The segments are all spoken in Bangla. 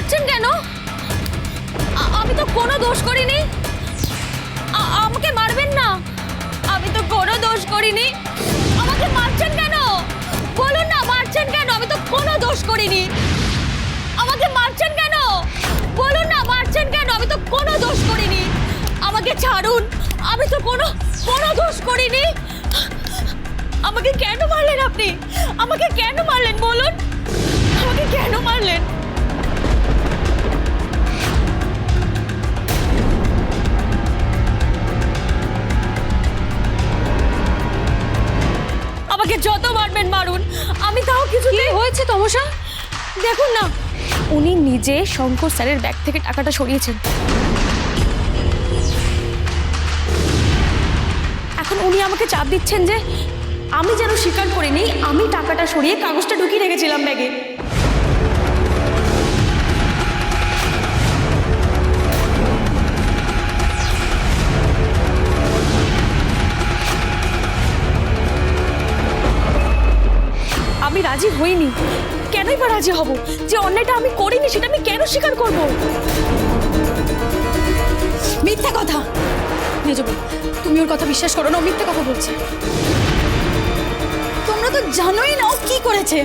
মারছেন কেন? আমি তো কোনো দোষ করিনি। আমাকে মারবেন না, আমি তো কোনো দোষ করিনি। আমাকে মারছেন কেন? বলুন না, মারছেন কেন? আমি তো কোনো দোষ করিনি। আমাকে মারছেন কেন? বলুন না, মারছেন কেন? আমি তো কোনো দোষ করিনি। আমাকে ছাড়ুন, আমি তো কোনো দোষ করিনি। আমাকে কেন মারলেন আপনি? আমাকে কেন মারলেন বলুন? আমাকে কেন মারলেন? আমাকে যত মারবেন মারুন, আমি তাও কিছু। কি হয়েছে তমসা? দেখুন না, উনি নিজে শঙ্কর স্যারের ব্যাগ থেকে টাকাটা সরিয়েছেন। এখন উনি আমাকে চাপ দিচ্ছেন যে আমি যেন স্বীকার করিনি আমি টাকাটা সরিয়ে কাগজটা ঢুকিয়ে রেখেছিলাম ব্যাগে। আমি রাজি হইনি, কেনই বা রাজি হব? যে অন্যায়টা আমি করিনি সেটা আমি কেন স্বীকার করব? মিথ্যা কথা। মেজবু, তুমি ওর কথা বিশ্বাস করো না, ও মিথ্যা কথা বলছে। তোমরা তো জানোই না ও কি করেছে।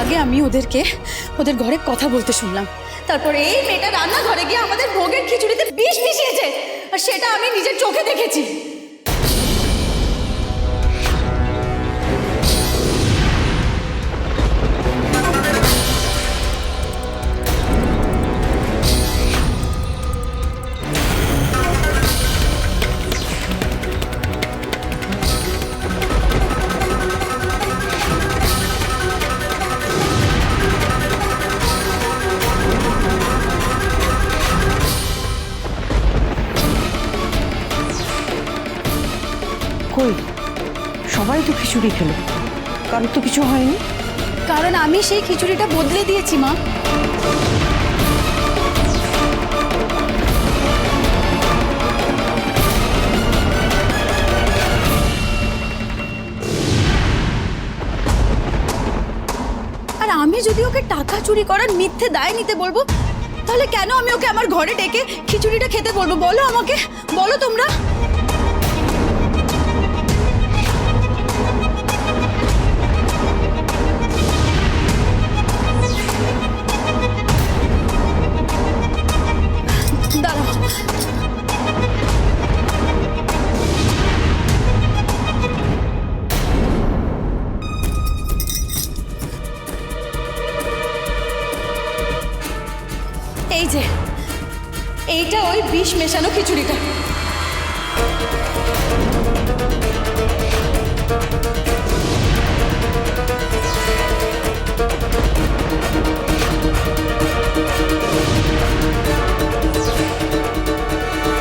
আগে আমি ওদের ঘরে কথা বলতে শুনলাম, তারপরে এই মেয়েটা রান্নাঘরে গিয়ে আমাদের ভোগের খিচুড়িতে বিষ মিশিয়েছে, আর সেটা আমি নিজের চোখে দেখেছি। কই, সবাই তো খিচুড়ি খেলো, কারোর তো কিছু হয়নি। কারণ আমি সেই খিচুড়িটা বদলে দিয়েছি মা। আর আমি যদি ওকে টাকা চুরি করার মিথ্যে দায় নিতে বলবো, তাহলে কেন আমি ওকে আমার ঘরে ডেকে খিচুড়িটা খেতে বলবো? বলো আমাকে, বলো তোমরা। দাঁড়াও, এই যে এইটা ওই বিষ মেশানো খিচুড়িটা।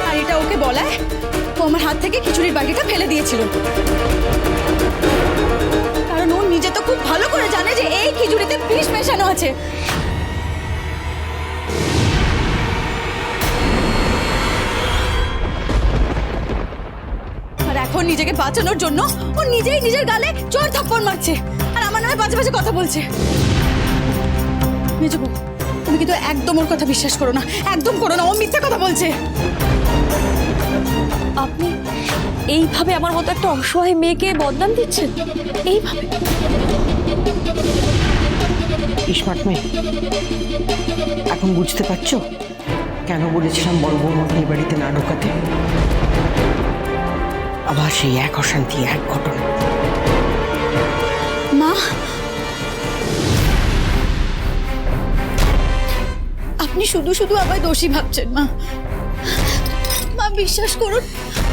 আর এটা ওকে বলায় ও আমার হাত থেকে খিচুড়ির বাটিটা ফেলে দিয়েছিল, কারণ ও নিজে তো খুব ভালো করে জানে যে এই খিচুড়িতে বিষ মেশানো আছে। আর এখন নিজেকে বাঁচানোর জন্য ও নিজেই নিজের গালে চোর থাপ্পড় মারছে, আর আমার নামে বাজে বাজে কথা বলছে। মেজবু, তুমি কিন্তু একদম ওর কথা বিশ্বাস করো না, একদম করো না, ও মিথ্যা কথা বলছে। আপনি এইভাবে আমার মতো একটা অসহায় মেয়েকে বদনাম দিচ্ছেন? এইভাবে? স্মার্ট মেয়ে, এখন বুঝতে পারছো কেন বলেছিলাম বড় বৌমাকে এই বাড়িতে না ঢোকাতে? আবার সেই এক অশান্তি, এক ঘটনা। মা, আপনি শুধু শুধু আমায় দোষী ভাবছেন মা। মা বিশ্বাস করুন,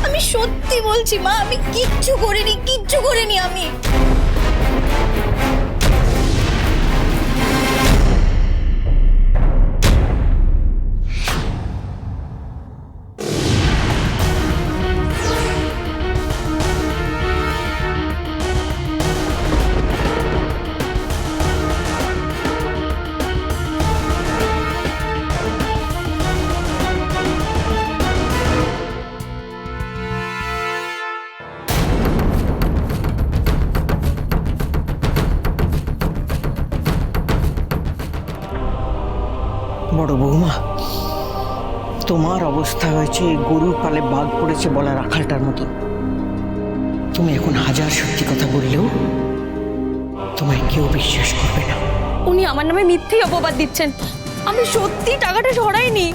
আমি সত্যি বলছি মা, আমি কিচ্ছু করিনি আমি। বড় বৌমা, তোমার অবস্থা হয়েছে গরুর পালে বাঘ পড়েছে বলা রাখালটার মতন। তুমি এখন হাজার সত্যি কথা বললেও তোমায় কেউ বিশ্বাস করবে না। উনি আমার নামে মিথ্যেই অপবাদ দিচ্ছেন। আমি সত্যি টাকাটা সরাইনি।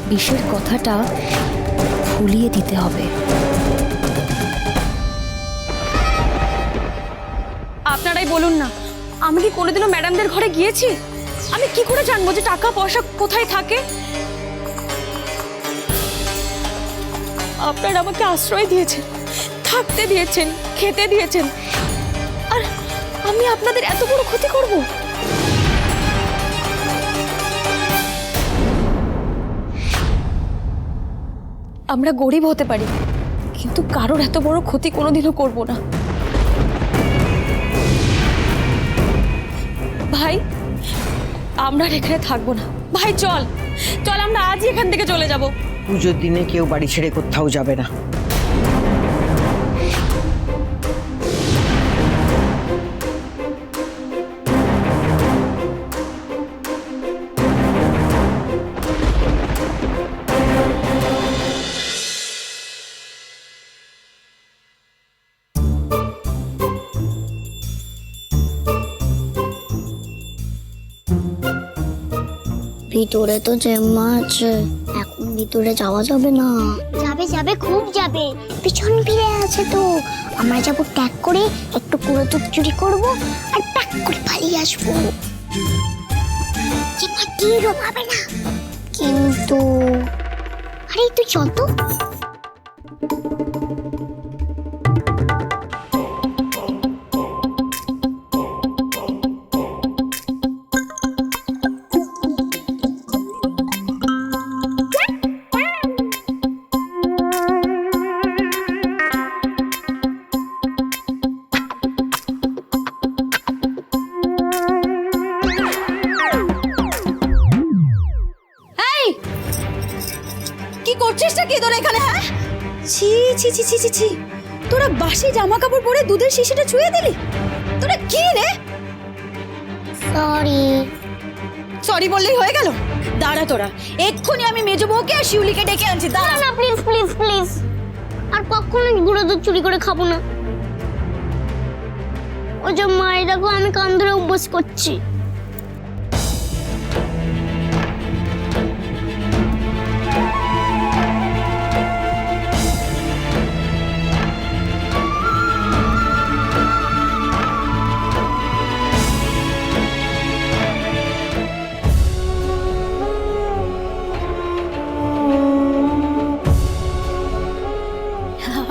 বিষের কথাটা ভুলিয়ে দিতে হবে। আপনারাই বলুন না, আমি কি কোনোদিনও ম্যাডামদের ঘরে গিয়েছি? আমি কি করে জানবো যে টাকা পয়সা কোথায় থাকে? আপনারা আমাকে আশ্রয় দিয়েছেন, থাকতে দিয়েছেন, খেতে দিয়েছেন, আর আমি আপনাদের এত বড় ক্ষতি করব? আমরা গরিব হতে পারি, কিন্তু কারোর এত বড় ক্ষতি কোনোদিনও করব না। ভাই, আমরা আর এখানে থাকবো না। ভাই চল চল, আমরা আজই এখান থেকে চলে যাব। পুজোর দিনে কেউ বাড়ি ছেড়ে কোথাও যাবে না। ভিতরে তো জেম্মা আছে, এখন ভিতরে যাওয়া যাবে না। যাবে যাবে, খুব যাবে। পিছন ফিরে আছে তো। আমরা যাবো ট্যাগ করে, একটু কুড়ো দুধ চুরি করবো আর প্যাক করে পালিয়ে আসবো। টিরও পাবে না। কিন্তু আরে তুই চল তো। কি করছিসটা কি তোরা এখানে? হ্যাঁ, ছি ছি ছি ছি ছি ছি, তোরা বাসি জামা কাপড় পরে দুধের শিশিটা ছুঁয়ে দিলি। তোরা কি রে? সরি। সরি বললেই হয়ে গেল? দাঁড়া তোরা, এক্ষুনি আমি মেজো বউকে আর শিউলিকে ডেকে আনছি। দাঁড়া না প্লিজ প্লিজ প্লিজ, আর কখনো গুঁড়ো দুধ চুরি করে খাবো না। ও যে মায়ের দেখো, আমি কান ধরে উপবাস করছি।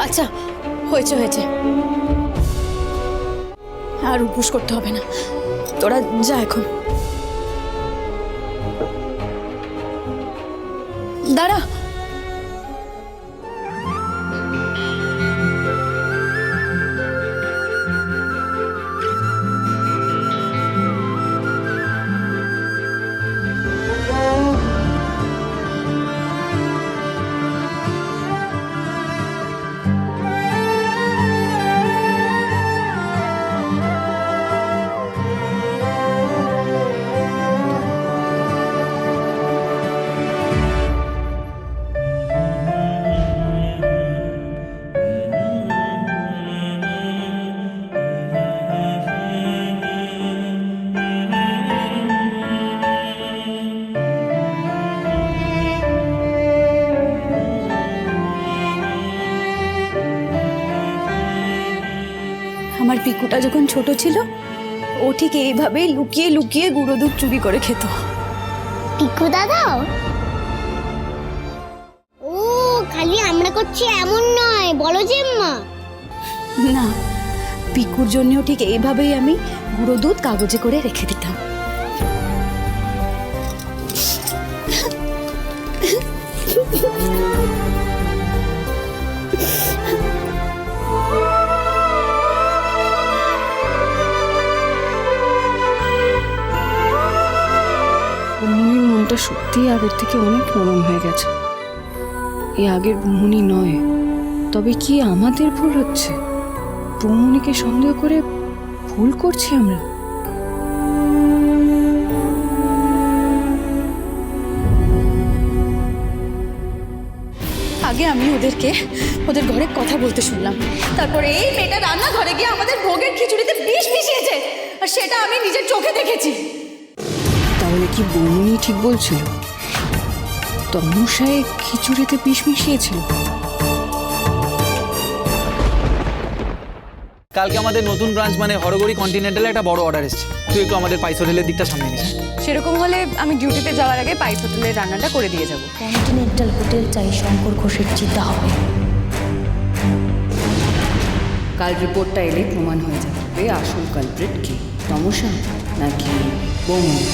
আচ্ছা, হয়েছে হয়েছে, আর উপোস করতে হবে না। তোরা যা এখন। দাঁড়া, আমার পিকুটা যখন ছোট ছিল, ও ঠিক এইভাবেই লুকিয়ে লুকিয়ে গুঁড়ো দুধ চুরি করে খেত। পিকু দাদাও? ও, খালি আমরা করছি এমন নয়, বলো জেম্মা। না, পিকুর জন্যও ঠিক এইভাবেই আমি গুঁড়ো দুধ কাগজে করে রেখে দিতাম। বুমনির মনটা সত্যিই আগের থেকে অনেক নরম হয়ে গেছে। এই আগের বুমনি নয়। তবে কি আমাদের ভুল হচ্ছে? বুমনিকে সন্দেহ করে ভুল করছি আমরা? আগে আমি ওদের ঘরে কথা বলতে শুনলাম। তারপরে এই মেয়েটা রান্নাঘরে গিয়ে আমাদের ভোগের খিচুড়িতে বিষ মিশিয়েছে, আর সেটা আমি নিজের চোখে দেখেছি। তাহলে কি বৌমনি ঠিক বলছিল? তমসায় খিচুড়িতে বিষ মিশিয়েছিল। কালকে আমাদের নতুন ব্রাঞ্চ মানে হরগড়ি কন্টিনেন্টালে একটা বড় অর্ডার এসেছে। তুই একটু আমাদের পাইস হোটেলের দিকটা সামনে নিস। সেরকম হলে আমি ডিউটিতে যাওয়ার আগে পাইস হোটেলের রান্নাটা করে দিয়ে যাব। কন্টিনেন্টাল হোটেল চাই, শঙ্কর ঘোষের চিন্তা হবে। কাল রিপোর্টটা এলে প্রমাণ হয়ে যাবে আসল কালপ্রিট কি, তমসা নাকি বৌমনি।